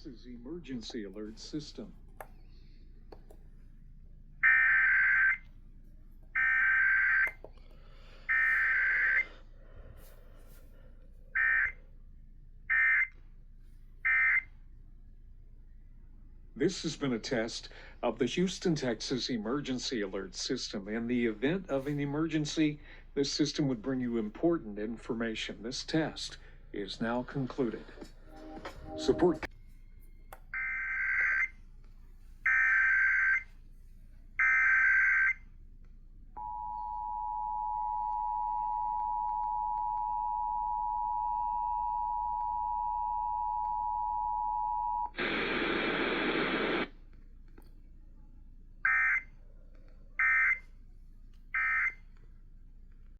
Texas Emergency Alert System. This has been a test of the Houston, Texas Emergency Alert System. In the event of an emergency, this system would bring you important information. This test is now concluded. Support